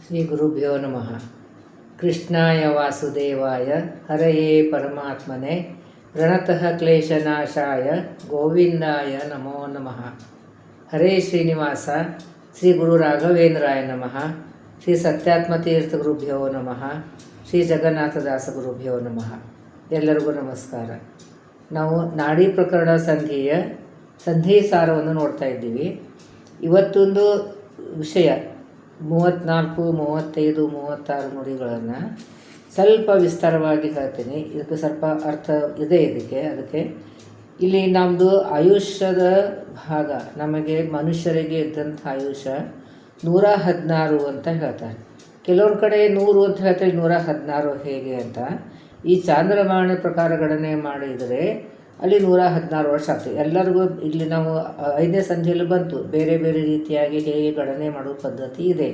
ಶ್ರೀ ಗುರುಭ್ಯೋ ನಮಃ. ಕೃಷ್ಣಾಯ ವಾಸುದೇವಾಯ ಹರಯೇ ಪರಮಾತ್ಮನೆ ಪ್ರಣತಃ ಕ್ಲೇಶನಾಶಾಯ ಗೋವಿಂದಾಯ ನಮೋ ನಮಃ. ಹರೇ ಶ್ರೀನಿವಾಸ ಶ್ರೀ ಗುರು ರಾಘವೇಂದ್ರಾಯ ನಮಃ. ಶ್ರೀ ಸತ್ಯಾತ್ಮತೀರ್ಥ ಗುರುಭ್ಯೋ ನಮಃ. ಶ್ರೀ ಜಗನ್ನಾಥದಾಸ ಗುರುಭ್ಯೋ ನಮಃ. ಎಲ್ಲರಿಗೂ ನಮಸ್ಕಾರ. ನಾವು ನಾಡಿ ಪ್ರಕರಣ ಸಂಧಿ ಸಾರವನ್ನು ನೋಡ್ತಾ ಇದ್ದೀವಿ. ಇವತ್ತೊಂದು ವಿಷಯ 34, 35, 36 ನುಡಿಗಳನ್ನು ಸ್ವಲ್ಪ ವಿಸ್ತಾರವಾಗಿ ಹೇಳ್ತೀನಿ. ಇದಕ್ಕೆ ಸ್ವಲ್ಪ ಅರ್ಥ ಇದೆ. ಅದಕ್ಕೆ ಇಲ್ಲಿ ನಮ್ಮದು ಆಯುಷ್ಯದ ಭಾಗ, ನಮಗೆ ಮನುಷ್ಯರಿಗೆ ಇದ್ದಂಥ ಆಯುಷ್ಯ 116 ಅಂತ ಹೇಳ್ತಾರೆ. ಕೆಲವ್ರ ಕಡೆ 100 ಅಂತ ಹೇಳ್ತಾರೆ, 116 ಹೇಗೆ ಅಂತ. ಈ ಚಾಂದ್ರಮಾನ ಪ್ರಕಾರ ಗಣನೆ ಮಾಡಿದರೆ ಅಲ್ಲಿ 116 ವರ್ಷ ಆಗ್ತದೆ ಎಲ್ಲರಿಗೂ. ಇಲ್ಲಿ ನಾವು 5ನೇ ಸಂಧಿಯಲ್ಲಿ ಬಂತು, ಬೇರೆ ಬೇರೆ ರೀತಿಯಾಗಿ ಹೇಗೆ ಗಣನೆ ಮಾಡೋ ಪದ್ಧತಿ ಇದೆ,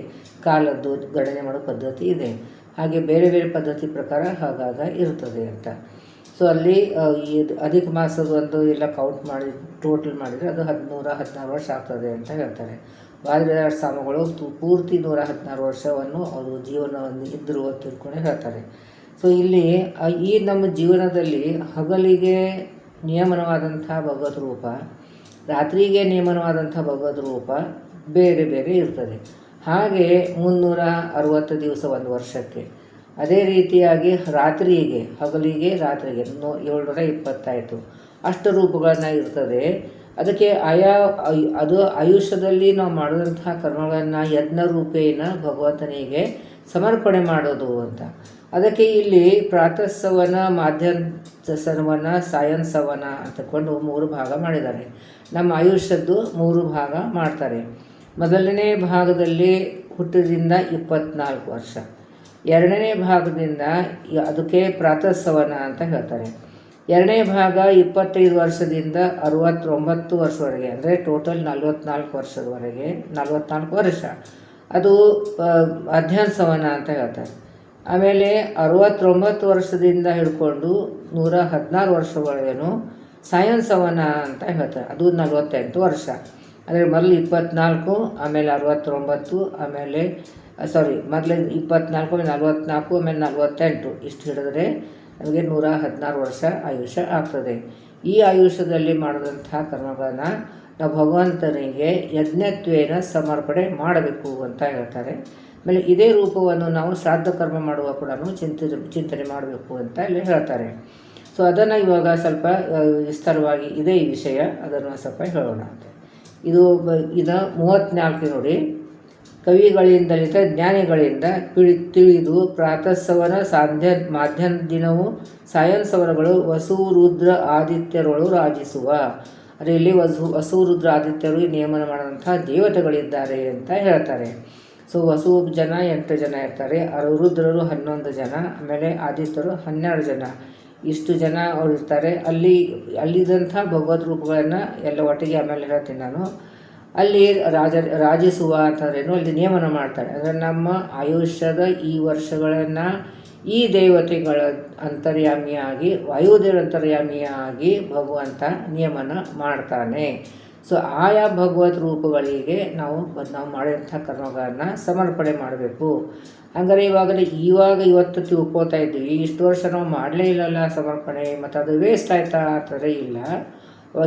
ಕಾಲದ್ದು ಗಣನೆ ಮಾಡೋ ಪದ್ಧತಿ ಇದೆ, ಹಾಗೆ ಬೇರೆ ಬೇರೆ ಪದ್ಧತಿ ಪ್ರಕಾರ ಹಾಗಾಗ ಇರ್ತದೆ ಅಂತ. ಸೊ ಅಲ್ಲಿ ಈ ಅಧಿಕ ಮಾಸದ ಒಂದು ಎಲ್ಲ ಕೌಂಟ್ ಮಾಡಿ ಟೋಟಲ್ ಮಾಡಿದರೆ ಅದು 116 ವರ್ಷ ಆಗ್ತದೆ ಅಂತ ಹೇಳ್ತಾರೆ. ವಾದಿರಾಜ ಸ್ವಾಮಿಗಳು ಪೂರ್ತಿ 116 ವರ್ಷವನ್ನು ಅವರು ಜೀವನವನ್ನು ಇದ್ದರು ಅಂತ ತಿಳ್ಕೊಂಡು ಹೇಳ್ತಾರೆ. ಸೊ ಇಲ್ಲಿ ಈ ನಮ್ಮ ಜೀವನದಲ್ಲಿ ಹಗಲಿಗೆ ನಿಯಮನವಾದಂಥ ಭಗವದ್ ರೂಪ, ರಾತ್ರಿಗೆ ನಿಯಮನವಾದಂಥ ಭಗವದ್ ರೂಪ ಬೇರೆ ಬೇರೆ ಇರ್ತದೆ. ಹಾಗೆ 360 ದಿವಸ ಒಂದು ವರ್ಷಕ್ಕೆ. ಅದೇ ರೀತಿಯಾಗಿ ರಾತ್ರಿಗೆ, ಹಗಲಿಗೆ ರಾತ್ರಿಗೆ 720 ಆಯಿತು, ಅಷ್ಟು ರೂಪಗಳನ್ನ ಇರ್ತದೆ. ಅದಕ್ಕೆ ಅದು ಆಯುಷ್ಯದಲ್ಲಿ ನಾವು ಮಾಡಿದಂಥ ಕರ್ಮಗಳನ್ನು ಯಜ್ಞ ರೂಪೇಣ ಭಗವಂತನಿಗೆ ಸಮರ್ಪಣೆ ಮಾಡೋದು ಅಂತ. ಅದಕ್ಕೆ ಇಲ್ಲಿ ಪ್ರಾತಃಸವನ, ಮಾಧ್ಯಾಹ್ನ ಸಾಯಂಸವನ ಅಂತಕೊಂಡು 3 ಭಾಗ ಮಾಡಿದ್ದಾರೆ. ನಮ್ಮ ಆಯುಷ್ಯದ್ದು 3 ಭಾಗ ಮಾಡ್ತಾರೆ. ಮೊದಲನೇ ಭಾಗದಲ್ಲಿ ಹುಟ್ಟಿದಿಂದ 24 ವರ್ಷ, ಎರಡನೇ ಭಾಗದಿಂದ ಅದಕ್ಕೆ ಪ್ರಾತಃಸವನ ಅಂತ ಹೇಳ್ತಾರೆ. ಎರಡನೇ ಭಾಗ 25 ವರ್ಷದಿಂದ 69 ವರ್ಷವರೆಗೆ, ಅಂದರೆ ಟೋಟಲ್ 44 ವರ್ಷದವರೆಗೆ, 44 ವರ್ಷ ಅದು ಮಧ್ಯಾಹ್ನ ಅಂತ ಹೇಳ್ತಾರೆ. ಆಮೇಲೆ 69 ವರ್ಷದಿಂದ ಹಿಡ್ಕೊಂಡು 116 ವರ್ಷವರೆಗೂ ಸಾಯಂಸವನ ಅಂತ ಹೇಳ್ತಾರೆ. ಅದು 48 ವರ್ಷ. ಅಂದರೆ ಮೊದಲು 24, ಆಮೇಲೆ 69, ಆಮೇಲೆ ಮೊದಲು 24, ಆಮೇಲೆ 44, ಆಮೇಲೆ 48, ಇಷ್ಟು ಹಿಡಿದ್ರೆ ನಮಗೆ 116 ವರ್ಷ ಆಯುಷ್ಯ ಆಗ್ತದೆ. ಈ ಆಯುಷ್ಯದಲ್ಲಿ ಮಾಡಿದಂಥ ಕರ್ಮಗಳನ್ನು ನಾವು ಭಗವಂತನಿಗೆ ಯಜ್ಞತ್ವೇನ ಸಮರ್ಪಣೆ ಮಾಡಬೇಕು ಅಂತ ಹೇಳ್ತಾರೆ. ಆಮೇಲೆ ಇದೇ ರೂಪವನ್ನು ನಾವು ಶ್ರಾದ್ದ ಕರ್ಮ ಮಾಡುವ ಕೂಡ ಚಿಂತನೆ ಮಾಡಬೇಕು ಅಂತ ಇಲ್ಲಿ ಹೇಳ್ತಾರೆ. ಸೊ ಅದನ್ನು ಇವಾಗ ಸ್ವಲ್ಪ ವಿಸ್ತಾರವಾಗಿ ಇದೆ ಈ ವಿಷಯ, ಅದನ್ನು ಸ್ವಲ್ಪ ಹೇಳೋಣ ಅಂತ. ಇದು 34 ನೋಡಿ. ಕವಿಗಳಿಂದಲಿತ ಜ್ಞಾನಿಗಳಿಂದ ತಿಳಿದು ಪ್ರಾತಃಸವನ ಮಾಧ್ಯಾಹ್ನ ದಿನವೂ ಸಾಯಂಸವನಗಳು ವಸು ರುದ್ರ ಆದಿತ್ಯರುಗಳು ರಾಜಿಸುವ. ಅಂದರೆ ಇಲ್ಲಿ ವಸು ರುದ್ರ ಆದಿತ್ಯರು ನಿಯಮನ ಮಾಡುವಂಥ ದೇವತೆಗಳಿದ್ದಾರೆ ಅಂತ ಹೇಳ್ತಾರೆ. ಸೊ ವಸು ಜನ 8 ಜನ ಇರ್ತಾರೆ, ರುದ್ರರು 11 ಜನ, ಆಮೇಲೆ ಆದಿತ್ಯರು 12 ಜನ, ಇಷ್ಟು ಜನ ಅವ್ರು ಇರ್ತಾರೆ. ಅಲ್ಲಿದ್ದಂಥ ಭಗವದ್ ರೂಪಗಳನ್ನು ಎಲ್ಲ ಒಟ್ಟಿಗೆ ಆಮೇಲೆ ಹೇಳ್ತೀನಿ ನಾನು. ಅಲ್ಲಿ ರಾಜಿಸುವ ಅಂತಂದ್ರೇನು, ಅಲ್ಲಿ ನಿಯಮನ ಮಾಡ್ತಾರೆ. ಅಂದರೆ ನಮ್ಮ ಆಯುಷ್ಯದ ಈ ವರ್ಷಗಳನ್ನು ಈ ದೇವತೆಗಳ ಅಂತರ್ಯಾಮಿಯಾಗಿ, ವಾಯುದೇವರ ಅಂತರ್ಯಾಮಿಯಾಗಿ ಭಗವಂತ ನಿಯಮನ ಮಾಡ್ತಾನೆ. ಸೊ ಆಯಾ ಭಗವತ್ ರೂಪಗಳಿಗೆ ನಾವು ಮಾಡಿದಂಥ ಕರ್ಮಗಳನ್ನು ಸಮರ್ಪಣೆ ಮಾಡಬೇಕು. ಹಂಗಾರೆ ಇವತ್ತು ತಿಳ್ಕೊತಾ ಇದ್ದೀವಿ, ಇಷ್ಟು ವರ್ಷ ನಾವು ಮಾಡಲೇ ಇಲ್ಲಲ್ಲ ಸಮರ್ಪಣೆ, ಮತ್ತು ಅದು ವೇಸ್ಟ್ ಆಯಿತಾ ಅಂತಂದರೆ ಇಲ್ಲ.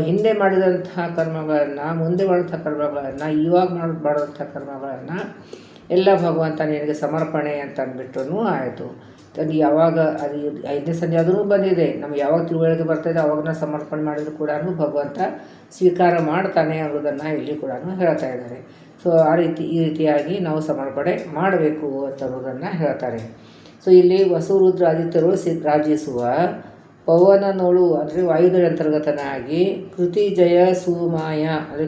ಹಿಂದೆ ಮಾಡಿದಂಥ ಕರ್ಮಗಳನ್ನು, ಮುಂದೆ ಮಾಡಿದಂಥ ಕರ್ಮಗಳನ್ನು, ಇವಾಗ ಮಾಡುವಂಥ ಕರ್ಮಗಳನ್ನು ಎಲ್ಲ ಭಗವಂತ ನಿನಗೆ ಸಮರ್ಪಣೆ ಅಂತ ಅಂದ್ಬಿಟ್ಟು ಆಯಿತು. ಯಾವಾಗ ಅದು 5ನೇ ಸಂಧಿ ಆದರೂ ಬಂದಿದೆ, ನಮ್ಗೆ ಯಾವಾಗ ತಿಳುವಳಿಕೆ ಬರ್ತಾಯಿದೆ ಅವಾಗ ಸಮರ್ಪಣೆ ಮಾಡಿದರೂ ಕೂಡ ಭಗವಂತ ಸ್ವೀಕಾರ ಮಾಡ್ತಾನೆ ಅನ್ನೋದನ್ನು ಇಲ್ಲಿ ಕೂಡ ಹೇಳ್ತಾ ಇದ್ದಾರೆ. ಸೊ ಈ ರೀತಿಯಾಗಿ ನಾವು ಸಮರ್ಪಣೆ ಮಾಡಬೇಕು ಅಂತ ಅನ್ನೋದನ್ನು ಹೇಳ್ತಾರೆ. ಸೊ ಇಲ್ಲಿ ವಸು ರುದ್ರ ಆದಿತ್ಯರು ರಾಜಿಸುವ ಪವನನೋಳು, ಅಂದರೆ ವಾಯುದೇವ ಅಂತರ್ಗತನಾಗಿ ಕೃತಿ ಜಯ ಸುಮಾಯ, ಅಂದರೆ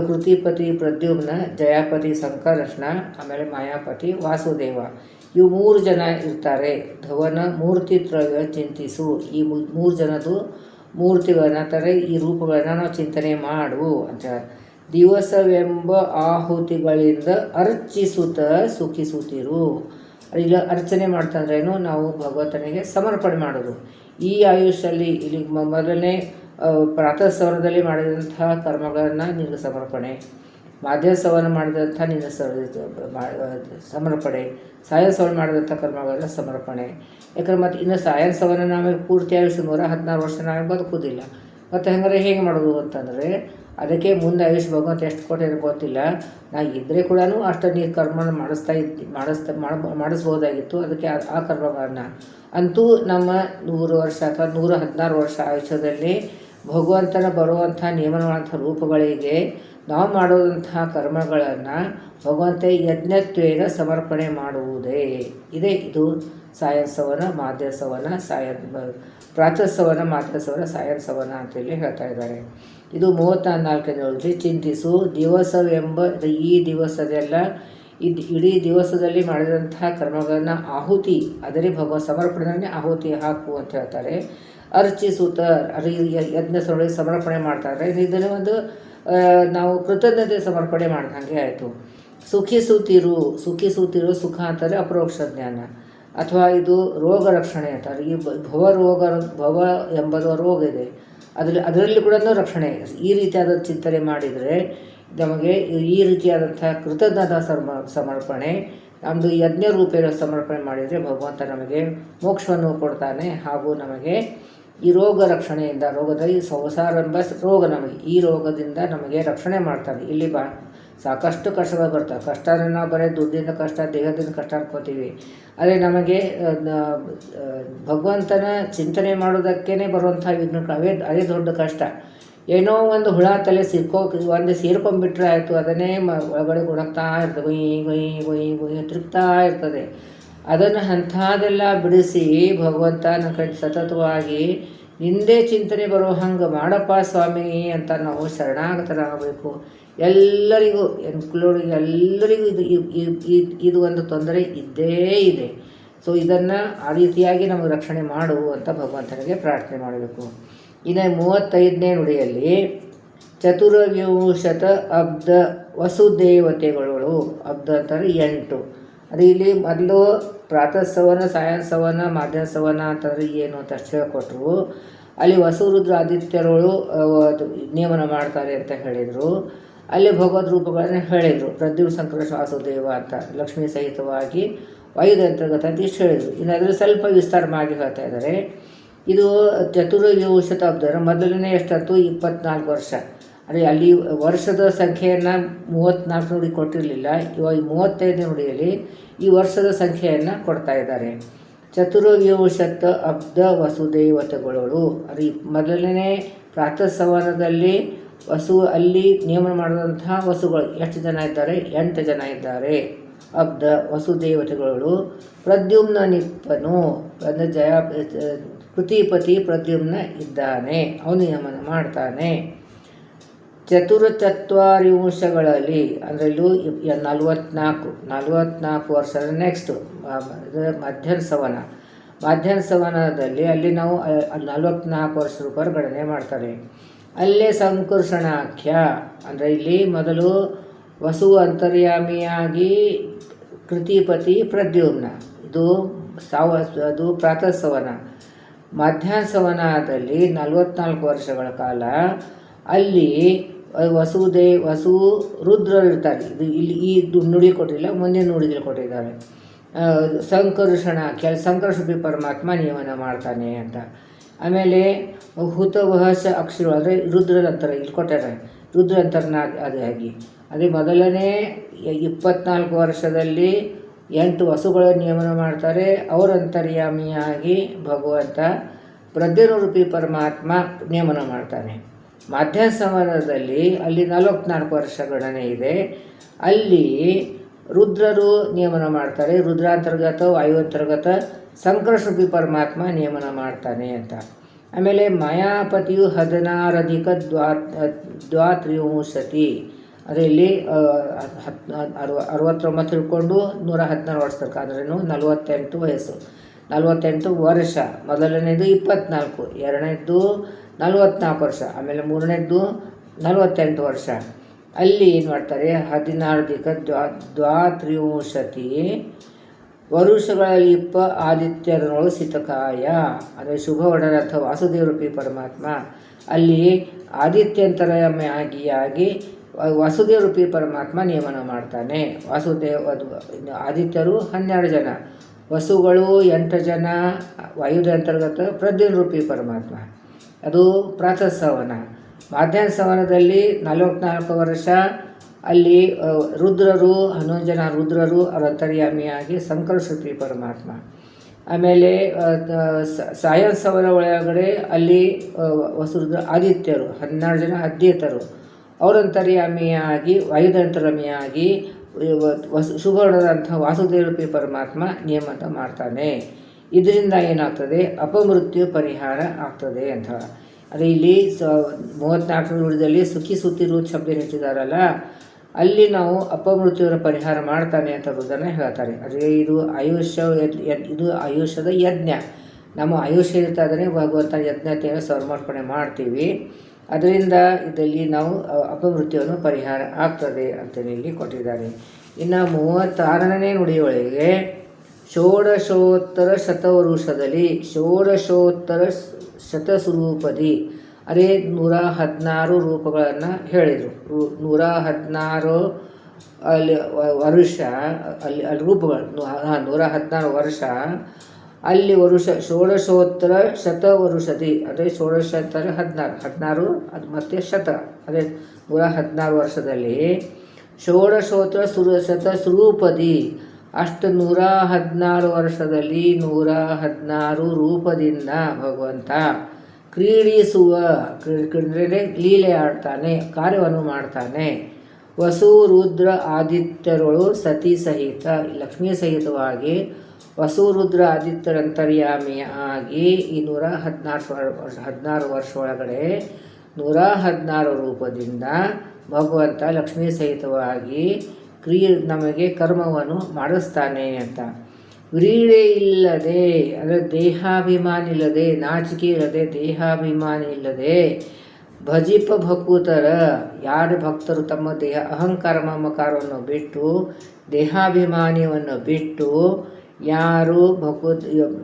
ಕೃತಿಪತಿ ಪ್ರದ್ಯುಮ್ನ, ಜಯಾಪತಿ ಸಂಕರ್ಷಣ, ಆಮೇಲೆ ಮಾಯಾಪತಿ ವಾಸುದೇವ, ಇವು 3 ಜನ ಇರ್ತಾರೆ. ಧವನ ಮೂರ್ತಿತ್ರಯ ಚಿಂತಿಸು, ಈ 3 ಜನದು ಮೂರ್ತಿಗಳನ್ನ ತಾರೆ, ಈ ರೂಪಗಳನ್ನು ನಾವು ಚಿಂತನೆ ಮಾಡು ಅಂತ. ದಿವಸವೆಂಬ ಆಹುತಿಗಳಿಂದ ಅರ್ಚಿಸುತ್ತ ಸುಖಿಸುತ್ತಿರು. ಈಗ ಅರ್ಚನೆ ಮಾಡ್ತಂದ್ರೇನು, ನಾವು ಭಗವಂತನಿಗೆ ಸಮರ್ಪಣೆ ಮಾಡೋದು. ಈ ಆಯುಷಲ್ಲಿ ಇಲ್ಲಿ ಮೊದಲನೇ ಪ್ರಾತಃ ಸವನದಲ್ಲಿ ಮಾಡಿದಂತಹ ಕರ್ಮಗಳನ್ನು ನಿನಗೆ ಸಮರ್ಪಣೆ, ಮಾಧ್ಯಾಸವನ ಮಾಡಿದಂಥ ನಿನ್ನ ಸಮರ್ಪಣೆ, ಸಾಯಸವನ ಮಾಡಿದಂಥ ಕರ್ಮಗಳ ಸಮರ್ಪಣೆ. ಯಾಕಂದ್ರೆ ಮತ್ತು ಇನ್ನು ಸಾಯಸವನ ನಮಗೆ ಪೂರ್ತಿ ಆಯುಷ್ಯ 116 ವರ್ಷ ನಾವೇ ಬದುಕುವುದಿಲ್ಲ. ಮತ್ತು ಹಂಗಾರೆ ಹೇಗೆ ಮಾಡೋದು ಅಂತಂದರೆ ಅದಕ್ಕೆ ಮುಂದೆ ಆಯುಷ್ಯ ಭಗವಂತ ಎಷ್ಟು ಕೊಟ್ಟಿರೋ ಗೊತ್ತಿಲ್ಲ. ನಾ ಇದ್ದರೆ ಕೂಡ ಅಷ್ಟು ನೀರು ಕರ್ಮನ ಮಾಡಿಸ್ಬೋದಾಗಿತ್ತು. ಅದಕ್ಕೆ ಆ ಕರ್ಮಗಳನ್ನು ಅಂತೂ ನಮ್ಮ 100 ವರ್ಷ ಅಥವಾ 116 ವರ್ಷ ಆಯುಷ್ಯದಲ್ಲಿ ಭಗವಂತನ ಬರುವಂಥ ನಿಯಮನವಂಥ ರೂಪಗಳಿಗೆ ನಾವು ಮಾಡೋದಂತಹ ಕರ್ಮಗಳನ್ನು ಭಗವಂತ ಯಜ್ಞತ್ವೇನ ಸಮರ್ಪಣೆ ಮಾಡುವುದೇ. ಇದು ಸಾಯಂಸವನ, ಮಾಧ್ಯಾಸವನ, ಪ್ರಾತಃಸವನ, ಮಾಧ್ಯಾಸವನ, ಸಾಯಂಸವನ ಅಂತೇಳಿ ಹೇಳ್ತಾ ಇದ್ದಾರೆ. ಇದು 34ನೇ ಚಿಂತಿಸು ದಿವಸವೆಂಬ ಈ ದಿವಸದೆಲ್ಲ ಇಡೀ ದಿವಸದಲ್ಲಿ ಮಾಡಿದಂತಹ ಕರ್ಮಗಳನ್ನು ಆಹುತಿ, ಅದರಲ್ಲಿ ಭಗವಂತ ಸಮರ್ಪಣೆಯನ್ನೇ ಆಹುತಿ ಹಾಕು ಅಂತ ಹೇಳ್ತಾರೆ. ಅರ್ಚಿಸುತ್ತ ಯಜ್ಞ ಸಮರ್ಪಣೆ ಮಾಡ್ತಾರೆ. ಇದನ್ನು ಒಂದು ನಾವು ಕೃತಜ್ಞತೆ ಸಮರ್ಪಣೆ ಮಾಡಿದಂಗೆ ಆಯಿತು. ಸುಖಿಸುತ್ತಿರು ಸುಖ ಅಂತಾರೆ ಅಪರೋಕ್ಷ ಜ್ಞಾನ, ಅಥವಾ ಇದು ರೋಗ ರಕ್ಷಣೆ ಅಂತಾರೆ. ಈ ಭವ ಎಂಬುದು ರೋಗ ಇದೆ, ಅದರಲ್ಲಿ ಕೂಡ ರಕ್ಷಣೆ. ಈ ರೀತಿಯಾದ ಚಿಂತನೆ ಮಾಡಿದರೆ ನಮಗೆ ಈ ರೀತಿಯಾದಂಥ ಕೃತಜ್ಞತಾ ಸಮರ್ಪಣೆ, ನಮ್ಮದು ಯಜ್ಞ ರೂಪೇಣ ಸಮರ್ಪಣೆ ಮಾಡಿದರೆ ಭಗವಂತ ನಮಗೆ ಮೋಕ್ಷವನ್ನು ಕೊಡ್ತಾನೆ. ಹಾಗೂ ನಮಗೆ ಈ ರೋಗ ರಕ್ಷಣೆಯಿಂದ, ರೋಗದಲ್ಲಿ ಸಂಸಾರ ಎಂಬ ರೋಗ, ನಮಗೆ ಈ ರೋಗದಿಂದ ನಮಗೆ ರಕ್ಷಣೆ ಮಾಡ್ತಾನೆ. ಇಲ್ಲಿ ಸಾಕಷ್ಟು ಕಷ್ಟಗಳು ಬರ್ತವೆ. ಕಷ್ಟನ ನಾವು ಬರೀ ದುಡ್ಡಿಂದ ಕಷ್ಟ, ದೇಹದಿಂದ ಕಷ್ಟ ಅನ್ಕೋತೀವಿ. ಆದರೆ ನಮಗೆ ಭಗವಂತನ ಚಿಂತನೆ ಮಾಡೋದಕ್ಕೇ ಬರುವಂಥ ವಿಘ್ನಗಳು ಅದೇ ದೊಡ್ಡ ಕಷ್ಟ. ಏನೋ ಒಂದು ಹುಳ ತಲೆ ಸೇರ್ಕೊಂಡ್ಬಿಟ್ರೆ ಆಯಿತು, ಅದನ್ನೇ ಒಳಗಡೆ ಗುಣಗ್ತಾ ಇರ್ತದೆ, ಗೊಯ್ ತಿರುಗ್ತಾ ಇರ್ತದೆ. ಅದನ್ನು ಅಂಥದ್ದೆಲ್ಲ ಬಿಡಿಸಿ ಭಗವಂತ ನಮ್ಮ ಕಡೆ ಸತತವಾಗಿ ನಿಂದೇ ಚಿಂತನೆ ಬರೋ ಹಂಗೆ ಮಾಡಪ್ಪ ಸ್ವಾಮಿ ಅಂತ ನಾವು ಶರಣಾಗತರಾಗಬೇಕು. ಎಲ್ಲರಿಗೂ ಇನ್ಕ್ಲೂಡಿಂಗ್ ಎಲ್ಲರಿಗೂ ಇದು ಒಂದು ತೊಂದರೆ ಇದ್ದೇ ಇದೆ. ಸೊ ಇದನ್ನು ಆ ರೀತಿಯಾಗಿ ನಮಗೆ ರಕ್ಷಣೆ ಮಾಡು ಅಂತ ಭಗವಂತನಿಗೆ ಪ್ರಾರ್ಥನೆ ಮಾಡಬೇಕು. ಇನ್ನು 35ನೇ ನುಡಿಯಲ್ಲಿ ಚತುರ್ವಿಂಶತ ಅಬ್ಧ ವಸುದೇವತೆಗಳು, ಅಬ್ಧ ಅಂತಾರೆ 8. ಅದು ಇಲ್ಲಿ ಮೊದಲು ಪ್ರಾತಃಸವನ, ಸಾಯಂಸವನ, ಮಾಧ್ಯಾಸವನ ಅಂತಂದರೆ ಏನು ಅಂತ ಅಷ್ಟು ಹೇಳಿಕೊಟ್ರು. ಅಲ್ಲಿ ವಸುರುದ್ರ ಆದಿತ್ಯರುಗಳು ನಿಯಮನ ಮಾಡ್ತಾರೆ ಅಂತ ಹೇಳಿದರು. ಅಲ್ಲಿ ಭಗವದ್ ರೂಪಗಳನ್ನು ಹೇಳಿದರು. ಪ್ರದ್ಯುಮ್ನ ಸಂಕರ್ಷಣ ವಾಸುದೇವ ಅಂತ ಲಕ್ಷ್ಮೀ ಸಹಿತವಾಗಿ 5 ಅಂತರ್ಗತ ಅಂತ ಇಷ್ಟು ಹೇಳಿದರು. ಇನ್ನು ಅದರಲ್ಲಿ ಸ್ವಲ್ಪ ವಿಸ್ತಾರವಾಗಿ ಹೇಳ್ತಾ ಇದ್ದಾರೆ. ಇದು ಚತುರ್ವಿಂಶತ ಅಬ್ಧರ ಮೊದಲನೇ ಎಷ್ಟಂತೂ 24 ವರ್ಷ. ಅಂದರೆ ಅಲ್ಲಿ ವರ್ಷದ ಸಂಖ್ಯೆಯನ್ನು 34 ನುಡಿ ಕೊಟ್ಟಿರಲಿಲ್ಲ. ಇವಾಗ 35ನೇ ನುಡಿಯಲ್ಲಿ ಈ ವರ್ಷದ ಸಂಖ್ಯೆಯನ್ನು ಕೊಡ್ತಾ ಇದ್ದಾರೆ. ಚತುರ್ವಿಂಶತ ಅಬ್ಧ ವಸುದೇವತೆಗಳು, ಅದು ಮೊದಲನೇ ಪ್ರಾತಃಸವನದಲ್ಲಿ ಅಲ್ಲಿ ನಿಯಮನ ಮಾಡಿದಂತಹ ವಸುಗಳು ಎಷ್ಟು ಜನ ಇದ್ದಾರೆ? 8 ಜನ ಇದ್ದಾರೆ. ಅಬ್ಧ ವಸುದೇವತೆಗಳು. ಪ್ರದ್ಯುಮ್ನ ನಿಪ್ಪನು ಅಂದರೆ ಕೃತಿಪತಿ ಪ್ರದ್ಯುಮ್ನ ಇದ್ದಾನೆ, ಅವನು ನಿಯಮನ ಮಾಡ್ತಾನೆ. ಚತುರ್ವಿಂಶಗಳಲ್ಲಿ ಅಂದರೆ ಇಲ್ಲೂ 44 ವರ್ಷದ ನೆಕ್ಸ್ಟು ಮಧ್ಯಾಹ್ನಸವನದಲ್ಲಿ ಅಲ್ಲಿ ನಾವು 44 ವರ್ಷ ರೂಪಾಯಿ ಗಣನೆ ಮಾಡ್ತಾರೆ. ಅಲ್ಲೇ ಸಂಕರ್ಷಣಾಖ್ಯ ಅಂದರೆ ಇಲ್ಲಿ ಮೊದಲು ವಸು ಅಂತರ್ಯಾಮಿಯಾಗಿ ಕೃತಿಪತಿ ಪ್ರದ್ಯುಮ್ನ, ಅದು ಪ್ರಾತಃಸವನ. ಮಧ್ಯಾಹ್ನಸವನದಲ್ಲಿ 44 ವರ್ಷಗಳ ಕಾಲ ಅಲ್ಲಿ ವಸು ರುದ್ರರು ಇರ್ತಾರೆ. ಇಲ್ಲಿ ಈ ನುಡಿ ಕೊಟ್ಟಿಲ್ಲ, ಮುಂದಿನ ನುಡಿದಲ್ಲಿ ಕೊಟ್ಟಿದ್ದಾರೆ. ಸಂಕರ್ಷ ಪರಮಾತ್ಮ ನಿಯಮನ ಮಾಡ್ತಾನೆ ಅಂತ. ಆಮೇಲೆ ಹುತವಹಸ ಅಕ್ಷರು ಅಂದರೆ ರುದ್ರರಂತರ ಇಲ್ಲಿ ಕೊಟ್ಟಾರೆ. ರುದ್ರಂತರನ ಅದು ಹಾಗೆ ಅದೇ ಮೊದಲನೇ 24 ವರ್ಷದಲ್ಲಿ 8 ವಸುಗಳ ನಿಯಮನ ಮಾಡ್ತಾರೆ. ಅವರಂತರ್ಯಾಮಿಯಾಗಿ ಭಗವಂತ ಪ್ರದ್ಯುಮ್ನ ಪರಮಾತ್ಮ ನಿಯಮನ ಮಾಡ್ತಾನೆ. ಮಧ್ಯಾಹ್ನಸವನದಲ್ಲಿ ಅಲ್ಲಿ 44 ವರ್ಷ ಗಣನೆ ಇದೆ. ಅಲ್ಲಿ ರುದ್ರರು ನಿಯಮನ ಮಾಡ್ತಾರೆ. ರುದ್ರಾಂತರ್ಗತ, ವಾಯುವಂತರ್ಗತ ಸಂಕರ್ಷ ಪರಮಾತ್ಮ ನಿಯಮನ ಮಾಡ್ತಾನೆ ಅಂತ. ಆಮೇಲೆ ಮಾಯಾಪತಿಯು 16 ದ್ವಾತ್ರಿವಿಂಶತಿ, ಅದೇ ಇಲ್ಲಿ 69 ಹಿಡ್ಕೊಂಡು 116 ವರ್ಷ ತನಕ, ಅಂದ್ರೂ 48 ವಯಸ್ಸು, 48 ವರ್ಷ. ಮೊದಲನೇದು 24, ಎರಡನೇದ್ದು 44 ವರ್ಷ, ಆಮೇಲೆ ಮೂರನೇದ್ದು 48 ವರ್ಷ. ಅಲ್ಲಿ ಏನು ಮಾಡ್ತಾರೆ? 16 ದ್ವಾತ್ರಿವಿಂಶತಿ ವರುಷಗಳಲ್ಲಿ ಆದಿತ್ಯರನೊಳು ಸಿತಕಾಯ ಅಂದರೆ ಶುಭವರ್ಣನ ಅಥವಾ ವಾಸುದೇವರೂಪಿ ಪರಮಾತ್ಮ ಅಲ್ಲಿ ಆದಿತ್ಯಂತರಯಾಗಿ ವಾಸುದೇವ ರೂಪಿ ಪರಮಾತ್ಮ ನಿಯಮನ ಮಾಡ್ತಾನೆ. ಆದಿತ್ಯರು 12 ಜನ, ವಸುಗಳು 8 ಜನ, ವಾಯುದೇವ ಅಂತರ್ಗತ ಪ್ರದ್ಯುಮ್ನ ರೂಪಿ ಪರಮಾತ್ಮ. ಅದು ಪ್ರಾತಃ ಸವನ. ಮಾಧ್ಯಾಹ್ನ ಸವನದಲ್ಲಿ 44 ವರ್ಷ ಅಲ್ಲಿ ರುದ್ರರು 11 ಜನ ರುದ್ರರು ಅವರ ಅಂತರ್ಯಾಮಿಯಾಗಿ ಸಂಕರ್ಷೃತಿ ಪರಮಾತ್ಮ. ಆಮೇಲೆ ಸಾಯಂ ಸವನ ಒಳಗಡೆ ಅಲ್ಲಿ ವಸುರುದ್ರ ಆದಿತ್ಯರು 12 ಜನ ಅದ್ಯತರು ಅವರಂತರ್ಯಾಮಿಯಾಗಿ ವಾಯುದಂತರಮಿಯಾಗಿ ಶುಭವರ್ಣದಂಥ ವಾಸುದೇವರೂಪಿ ಪರಮಾತ್ಮ ನಿಯಮನ ಮಾಡ್ತಾನೆ. ಇದರಿಂದ ಏನಾಗ್ತದೆ, ಅಪಮೃತ್ಯು ಪರಿಹಾರ ಆಗ್ತದೆ ಅಂತ. ಅದೇ ಇಲ್ಲಿ 34 ನುಡಿದಲ್ಲಿ ಸುಖಿ ಸುತ್ತಿರು ಶಬ್ದ ಹೆಚ್ಚಿದಾರಲ್ಲ, ಅಲ್ಲಿ ನಾವು ಅಪಮೃತ್ಯುವಿನ ಪರಿಹಾರ ಮಾಡ್ತಾನೆ ಅಂತ ರುದ್ರನ ಹೇಳ್ತಾರೆ. ಅದೇ ಇದು ಆಯುಷ್ಯದ ಯಜ್ಞ. ನಮ್ಮ ಆಯುಷ್ಯ ಇರ್ತಾದರೆ ಭಗವಂತ ಯಜ್ಞತೆಯನ್ನು ಸಮರ್ಪಣೆ ಮಾಡ್ತೀವಿ. ಅದರಿಂದ ಇದರಲ್ಲಿ ನಾವು ಅಪಮೃತ್ಯುವನ್ನು ಪರಿಹಾರ ಆಗ್ತದೆ ಅಂತೇಳಿ ಇಲ್ಲಿ ಕೊಟ್ಟಿದ್ದಾರೆ. ಇನ್ನು 36ನೇ ನುಡಿಯೊಳಗೆ ಷೋಡಶೋತ್ತರ ಶತವರುಷದಲ್ಲಿ ಷೋಡಶೋತ್ತರ ಶತಸ್ವರೂಪದಿ ಅದೇ 116 ರೂಪಗಳನ್ನು ಹೇಳಿದರು. 116 ಅಲ್ಲಿ ವರುಷ ಅಲ್ಲಿ ರೂಪಗಳು 116 ವರ್ಷ ಅಲ್ಲಿ ವರುಷ ಷೋಡಶೋತ್ತರ ಶತವರುಷದಿ ಅದೇ ಷೋಡಶೋತ್ತರ 16 ಅದು ಮತ್ತು ಶತ ಅದೇ 116 ವರ್ಷದಲ್ಲಿ ಷೋಡಶೋತ್ತರ ಶತ ಸ್ವರೂಪದಿ ಅಷ್ಟು 116 ವರ್ಷದಲ್ಲಿ 116 ರೂಪದಿಂದ ಭಗವಂತ ಕ್ರೀಡಿಸುವ ಲೀಲೆ ಆಡ್ತಾನೆ, ಕಾರ್ಯವನ್ನು ಮಾಡ್ತಾನೆ. ವಸು ರುದ್ರ ಆದಿತ್ಯರುಗಳು ಸತಿ ಸಹಿತ ಲಕ್ಷ್ಮೀ ಸಹಿತವಾಗಿ ವಸು ರುದ್ರ ಆದಿತ್ಯರಂತರ್ಯಾಮಿಯಾಗಿ ಈ 116 ವರ್ಷ ಒಳಗಡೆ 116 ರೂಪದಿಂದ ಭಗವಂತ ಲಕ್ಷ್ಮೀ ಸಹಿತವಾಗಿ ನಮಗೆ ಕರ್ಮವನ್ನು ಮಾಡಿಸ್ತಾನೆ ಅಂತ. ವ್ರೀಡೆ ಇಲ್ಲದೆ ಅಂದರೆ ದೇಹಾಭಿಮಾನಿ ಇಲ್ಲದೆ, ನಾಚಿಕೆ ಇಲ್ಲದೆ, ದೇಹಾಭಿಮಾನಿ ಇಲ್ಲದೆ ಭಜಿಪ ಭಕುತರ ಯಾರು ಭಕ್ತರು ತಮ್ಮ ದೇಹ ಅಹಂಕಾರ ಮಮಕಾರವನ್ನು ಬಿಟ್ಟು ದೇಹಾಭಿಮಾನಿಯನ್ನು ಬಿಟ್ಟು ಯಾರು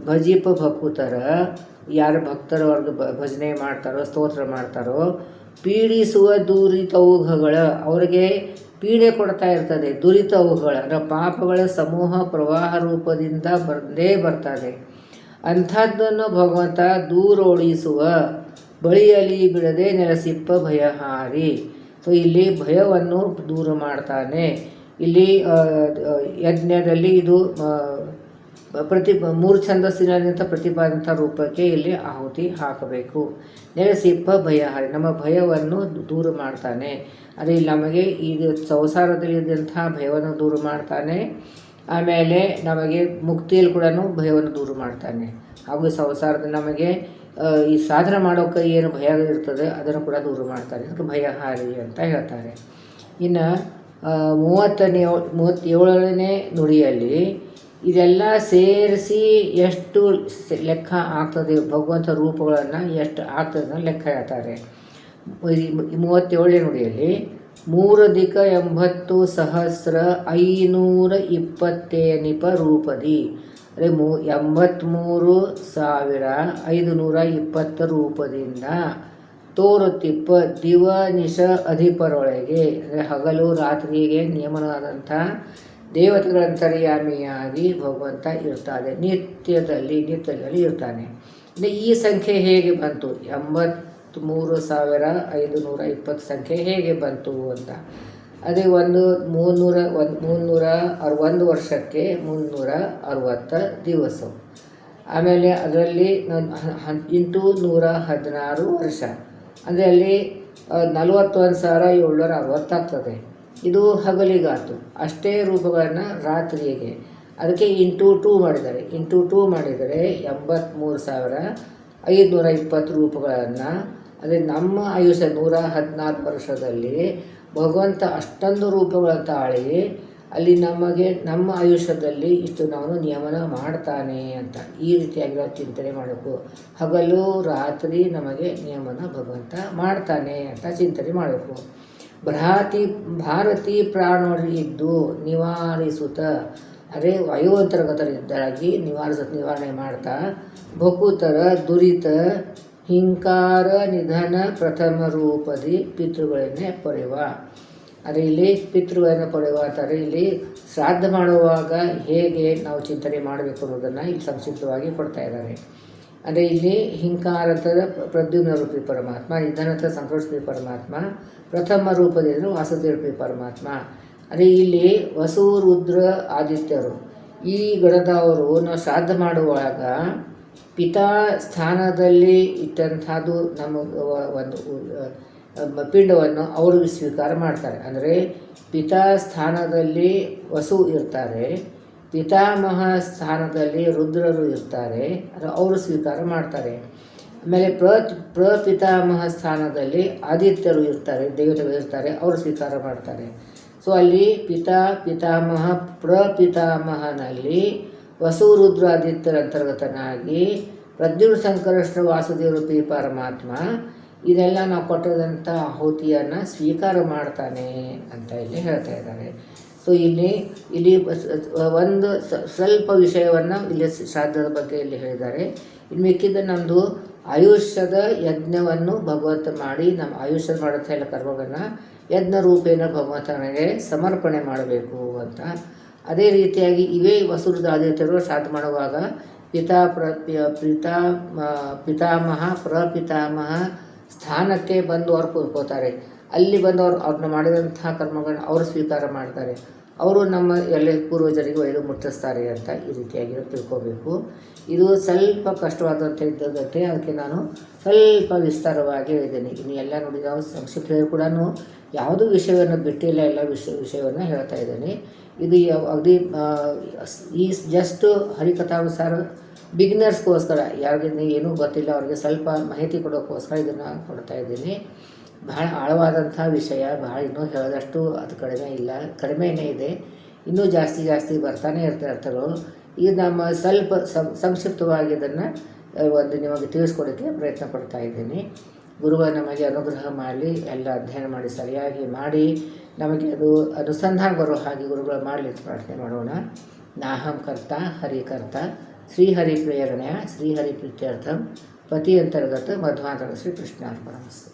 ಭಜಿಪ ಭಕುತರ ಯಾರು ಭಕ್ತರವರೆಗೂ ಭಜನೆ ಮಾಡ್ತಾರೋ ಸ್ತೋತ್ರ ಮಾಡ್ತಾರೋ, ಪೀಡಿಸುವ ದುರಿತೌಘಗಳ ಅವರಿಗೆ ಪೀಡೆ ಕೊಡ್ತಾ ಇರ್ತದೆ. ದುರಿತವುಗಳ ಅಂದರೆ ಪಾಪಗಳ ಸಮೂಹ ಪ್ರವಾಹ ರೂಪದಿಂದ ಬಂದೇ ಬರ್ತದೆ. ಅಂಥದ್ದನ್ನು ಭಗವಂತ ದೂರೋಡಿಸುವ ಬಳಿಯಲ್ಲಿ ಬಿಡದೆ ನೆಲೆಸಿಪ್ಪ ಭಯಹಾರಿ. ಸೊ ಇಲ್ಲಿ ಭಯವನ್ನು ದೂರ ಮಾಡ್ತಾನೆ. ಇಲ್ಲಿ ಯಜ್ಞದಲ್ಲಿ ಇದು 3 ಛಂದಸ್ಸಿನಂಥ ಪ್ರತಿಪಾದಂಥ ರೂಪಕ್ಕೆ ಇಲ್ಲಿ ಆಹುತಿ ಹಾಕಬೇಕು. ನೆಲೆಸಿಪ್ಪ ಭಯಹಾರಿ ನಮ್ಮ ಭಯವನ್ನು ದೂರ ಮಾಡ್ತಾನೆ. ಅದೇ ಇಲ್ಲಿ ನಮಗೆ ಈಗ ಸಂಸಾರದಲ್ಲಿದ್ದಂಥ ಭಯವನ್ನು ದೂರ ಮಾಡ್ತಾನೆ. ಆಮೇಲೆ ನಮಗೆ ಮುಕ್ತಿಯಲ್ಲಿ ಕೂಡ ಭಯವನ್ನು ದೂರ ಮಾಡ್ತಾನೆ. ಹಾಗೂ ಸಂಸಾರದಲ್ಲಿ ನಮಗೆ ಈ ಸಾಧನೆ ಮಾಡೋಕ್ಕೆ ಏನು ಭಯ ಇರ್ತದೆ ಅದನ್ನು ಕೂಡ ದೂರ ಮಾಡ್ತಾನೆ. ಅದಕ್ಕೆ ಭಯಹಾರಿ ಅಂತ ಹೇಳ್ತಾರೆ. ಇನ್ನು 37ನೇ ನುಡಿಯಲ್ಲಿ ಇದೆಲ್ಲ ಸೇರಿಸಿ ಎಷ್ಟು ಲೆಕ್ಕ ಆಗ್ತದೆ, ಭಗವಂತ ರೂಪಗಳನ್ನು ಎಷ್ಟು ಆಗ್ತದೆ ಅಂತ ಲೆಕ್ಕ ಹೇಳ್ತಾರೆ. 37ನೇ ನುಡಿಯಲ್ಲಿ 3,80,520 ರೂಪದಿ ಅಂದರೆ 83,520 ರೂಪದಿಂದ ತೋರುತ್ತಿಪ್ಪ ದಿವ ನಿಶ ಅಧಿಪರೊಳಗೆ ಅಂದರೆ ಹಗಲು ರಾತ್ರಿಗೆ ನಿಯಮನವಾದಂಥ ದೇವತೆಗಳಂತರ್ಯಾಮಿಯಾಗಿ ಭಗವಂತ ಇರ್ತಾನೆ. ನಿತ್ಯದಲ್ಲಿ ಇರ್ತಾನೆ. ಈ ಸಂಖ್ಯೆ ಹೇಗೆ ಬಂತು, 83,520 ಸಂಖ್ಯೆ ಹೇಗೆ ಬಂತು ಅಂತ. ಅದೇ 361 ವರ್ಷಕ್ಕೆ 360 ದಿವಸ. ಆಮೇಲೆ ಅದರಲ್ಲಿ 816 ವರ್ಷ ಅಂದರೆ ಅಲ್ಲಿ 41,760 ಆಗ್ತದೆ. ಇದು ಹಗಲಿಗಾತು. ಅಷ್ಟೇ ರೂಪಗಳನ್ನು ರಾತ್ರಿಗೆ ಅದಕ್ಕೆ ಇಂಟು 2 ಮಾಡಿದ್ದಾರೆ. ಇಂಟು 2 ಮಾಡಿದರೆ 83,520 ರೂಪಗಳನ್ನು ಅದೇ ನಮ್ಮ ಆಯುಷ್ಯ 114 ವರ್ಷದಲ್ಲಿ ಭಗವಂತ ಅಷ್ಟೊಂದು ರೂಪಗಳನ್ನು ತಾಳಿ ಅಲ್ಲಿ ನಮಗೆ ನಮ್ಮ ಆಯುಷ್ಯದಲ್ಲಿ ಇಷ್ಟು ನಾವು ನಿಯಮನ ಮಾಡ್ತಾನೆ ಅಂತ ಈ ರೀತಿಯಾಗಿ ನಾವು ಚಿಂತನೆ ಮಾಡಬೇಕು. ಹಗಲು ರಾತ್ರಿ ನಮಗೆ ನಿಯಮನ ಭಗವಂತ ಮಾಡ್ತಾನೆ ಅಂತ ಚಿಂತನೆ ಮಾಡಬೇಕು. ಭಾರತಿ ಪ್ರಾಣರಿದ್ದು ನಿವಾರಿಸುತ್ತ ಅದೇ ವಾಯುವಂತರ್ಗತರಿದ್ದಾಗಿ ನಿವಾರಣೆ ಮಾಡ್ತಾ ಭಕುತರ ದುರಿತ ಹಿಂಕಾರ ನಿಧನ ಪ್ರಥಮ ರೂಪದಿ ಪಿತೃಗಳನ್ನೇ ಪೊರೆವ. ಆದರೆ ಇಲ್ಲಿ ಪಿತೃಗಳನ್ನು ಪಡೆಯುವ ಅಂತಾರೆ. ಇಲ್ಲಿ ಶ್ರಾದ್ದ ಮಾಡುವಾಗ ಹೇಗೆ ನಾವು ಚಿಂತನೆ ಮಾಡಬೇಕು ಅನ್ನೋದನ್ನು ಇಲ್ಲಿ ಸಂಕ್ಷಿಪ್ತವಾಗಿ ಕೊಡ್ತಾ ಇದ್ದಾರೆ. ಅಂದರೆ ಇಲ್ಲಿ ಹಿಂಕಾರತದ ಪ್ರದ್ಯುಮ್ನ ರೂಪಿ ಪರಮಾತ್ಮ, ನಿಧನದ ಸಂತೋಷಿ ಪರಮಾತ್ಮ, ಪ್ರಥಮ ರೂಪದಿಂದ ವಾಸುದೇವ ರೂಪಿ ಪರಮಾತ್ಮ. ಅದೇ ಇಲ್ಲಿ ವಸು ರುದ್ರ ಆದಿತ್ಯರು ಈ ಗಣದವರು ನಾವು ಶ್ರಾದ್ದ ಮಾಡುವಾಗ ಪಿತಾ ಸ್ಥಾನದಲ್ಲಿ ಇಟ್ಟಂಥದ್ದು ನಮ್ಮ ಒಂದು ಪಿಂಡವನ್ನು ಅವರು ಸ್ವೀಕಾರ ಮಾಡ್ತಾರೆ. ಅಂದರೆ ಪಿತಾ ಸ್ಥಾನದಲ್ಲಿ ವಸು ಇರ್ತಾರೆ, ಪಿತಾಮಹ ಸ್ಥಾನದಲ್ಲಿ ರುದ್ರರು ಇರ್ತಾರೆ, ಅವರು ಸ್ವೀಕಾರ ಮಾಡ್ತಾರೆ. ಆಮೇಲೆ ಪ್ರಪಿತಾಮಹ ಸ್ಥಾನದಲ್ಲಿ ಆದಿತ್ಯರು ಇರ್ತಾರೆ, ದೇವತೆಗಳು ಇರ್ತಾರೆ, ಅವರು ಸ್ವೀಕಾರ ಮಾಡ್ತಾರೆ. ಸೊ ಅಲ್ಲಿ ಪಿತಾಮಹ ಪ್ರಪಿತಾಮಹನಲ್ಲಿ ವಸು ರುದ್ರ ಆದಿತ್ಯರ ಅಂತರ್ಗತನಾಗಿ ಪ್ರದ್ಯುಮ್ನ ಸಂಕರ್ಷಣ ವಾಸುದೇವ ರೂಪಿ ಪರಮಾತ್ಮ ಇದೆಲ್ಲ ನಾವು ಕೊಟ್ಟದಂಥ ಆಹುತಿಯನ್ನು ಸ್ವೀಕಾರ ಮಾಡ್ತಾನೆ ಅಂತ ಇಲ್ಲಿ ಹೇಳ್ತಾ ಇದ್ದಾರೆ. ಸೊ ಇಲ್ಲಿ ಒಂದು ಸ್ವಲ್ಪ ವಿಷಯವನ್ನು ಇಲ್ಲಿ ಶ್ರಾದ್ದದ ಬಗ್ಗೆ ಇಲ್ಲಿ ಹೇಳಿದ್ದಾರೆ. ಇನ್ನು ಮಿಕ್ಕಿದ ನಮ್ಮದು ಆಯುಷ್ಯದ ಯಜ್ಞವನ್ನು ಭಗವಂತ ಮಾಡಿ ನಮ್ಮ ಆಯುಷ್ಯದ ಮಾಡುವಂಥ ಎಲ್ಲ ಕರ್ಮಗಳನ್ನು ಯಜ್ಞ ರೂಪೇಣ ಭಗವಂತನಿಗೆ ಸಮರ್ಪಣೆ ಮಾಡಬೇಕು ಅಂತ. ಅದೇ ರೀತಿಯಾಗಿ ಇವೇ ವಸುರುದ ಆದಿತ್ಯರು ಶ್ರಾದ್ದ ಮಾಡುವಾಗ ಪಿತಾಮಹ ಪ್ರಪಿತಾಮಹ ಸ್ಥಾನಕ್ಕೆ ಬಂದು ಅವ್ರು ಕೂತ್ಕೋತಾರೆ. ಅಲ್ಲಿ ಬಂದು ಅವ್ರನ್ನ ಮಾಡಿದಂತಹ ಕರ್ಮಗಳನ್ನ ಅವರು ಸ್ವೀಕಾರ ಮಾಡ್ತಾರೆ. ಅವರು ನಮ್ಮ ಎಲ್ಲ ಪೂರ್ವಜರಿಗೆ ಒಯ್ದು ಮುಟ್ಟಿಸ್ತಾರೆ ಅಂತ ಈ ರೀತಿಯಾಗಿ ತಿಳ್ಕೋಬೇಕು. ಇದು ಸ್ವಲ್ಪ ಕಷ್ಟವಾದಂಥ ಇದ್ದದಂತೆ, ಅದಕ್ಕೆ ನಾನು ಸ್ವಲ್ಪ ವಿಸ್ತಾರವಾಗಿ ಹೇಳಿದ್ದೇನೆ. ಇನ್ನು ಎಲ್ಲ ನೋಡಿ ನಾವು ಸಂಕ್ಷಿಪ್ತ ಕೂಡ ಯಾವುದೂ ವಿಷಯವನ್ನು ಬಿಟ್ಟಿಲ್ಲ, ಎಲ್ಲ ವಿಷಯವನ್ನು ಹೇಳ್ತಾ ಇದ್ದೇನೆ. ಇದು ಅಗದಿ ಈ ಜಸ್ಟ್ ಹರಿಕಥಾನುಸಾರ ಬಿಗಿನರ್ಸ್ಗೋಸ್ಕರ, ಯಾರಿಗೆ ಏನೂ ಗೊತ್ತಿಲ್ಲ ಅವ್ರಿಗೆ ಸ್ವಲ್ಪ ಮಾಹಿತಿ ಕೊಡೋಕ್ಕೋಸ್ಕರ ಇದನ್ನು ಕೊಡ್ತಾ ಇದ್ದೀನಿ. ಬಹಳ ಆಳವಾದಂಥ ವಿಷಯ, ಬಹಳ ಇನ್ನೂ ಹೇಳೋದಷ್ಟು ಅದು ಕಡಿಮೆಯೇ ಇದೆ. ಇನ್ನೂ ಜಾಸ್ತಿ ಬರ್ತಾನೆ ಇರ್ತಾರೋ. ಇದು ನಮ್ಮ ಸ್ವಲ್ಪ ಸಂಕ್ಷಿಪ್ತವಾಗಿ ಇದನ್ನು ಒಂದು ನಿಮಗೆ ತಿಳಿಸ್ಕೊಡೋಕ್ಕೆ ಪ್ರಯತ್ನ ಪಡ್ತಾ ಇದ್ದೀನಿ. ಗುರುಗಳು ನಮಗೆ ಅನುಗ್ರಹ ಮಾಡಲಿ, ಎಲ್ಲ ಅಧ್ಯಯನ ಮಾಡಿ ಸರಿಯಾಗಿ ಮಾಡಿ ನಮಗೆ ಅದು ಅನುಸಂಧಾನ ಬರೋ ಹಾಗೆ ಗುರುಗಳು ಮಾಡಲಿ ಅಂತ ಪ್ರಾರ್ಥನೆ ಮಾಡೋಣ. ನಾಹಂ ಕರ್ತ ಹರಿಕರ್ತ ಶ್ರೀಹರಿ ಪ್ರೇರಣೆಯ ಶ್ರೀಹರಿ ಪ್ರೀತ್ಯರ್ಥಂ ಪತಿ ಅಂತರ್ಗತ ಮಧ್ವಾಂತರ ಶ್ರೀ ಕೃಷ್ಣಾರ್ಪಣಮಸ್ತು.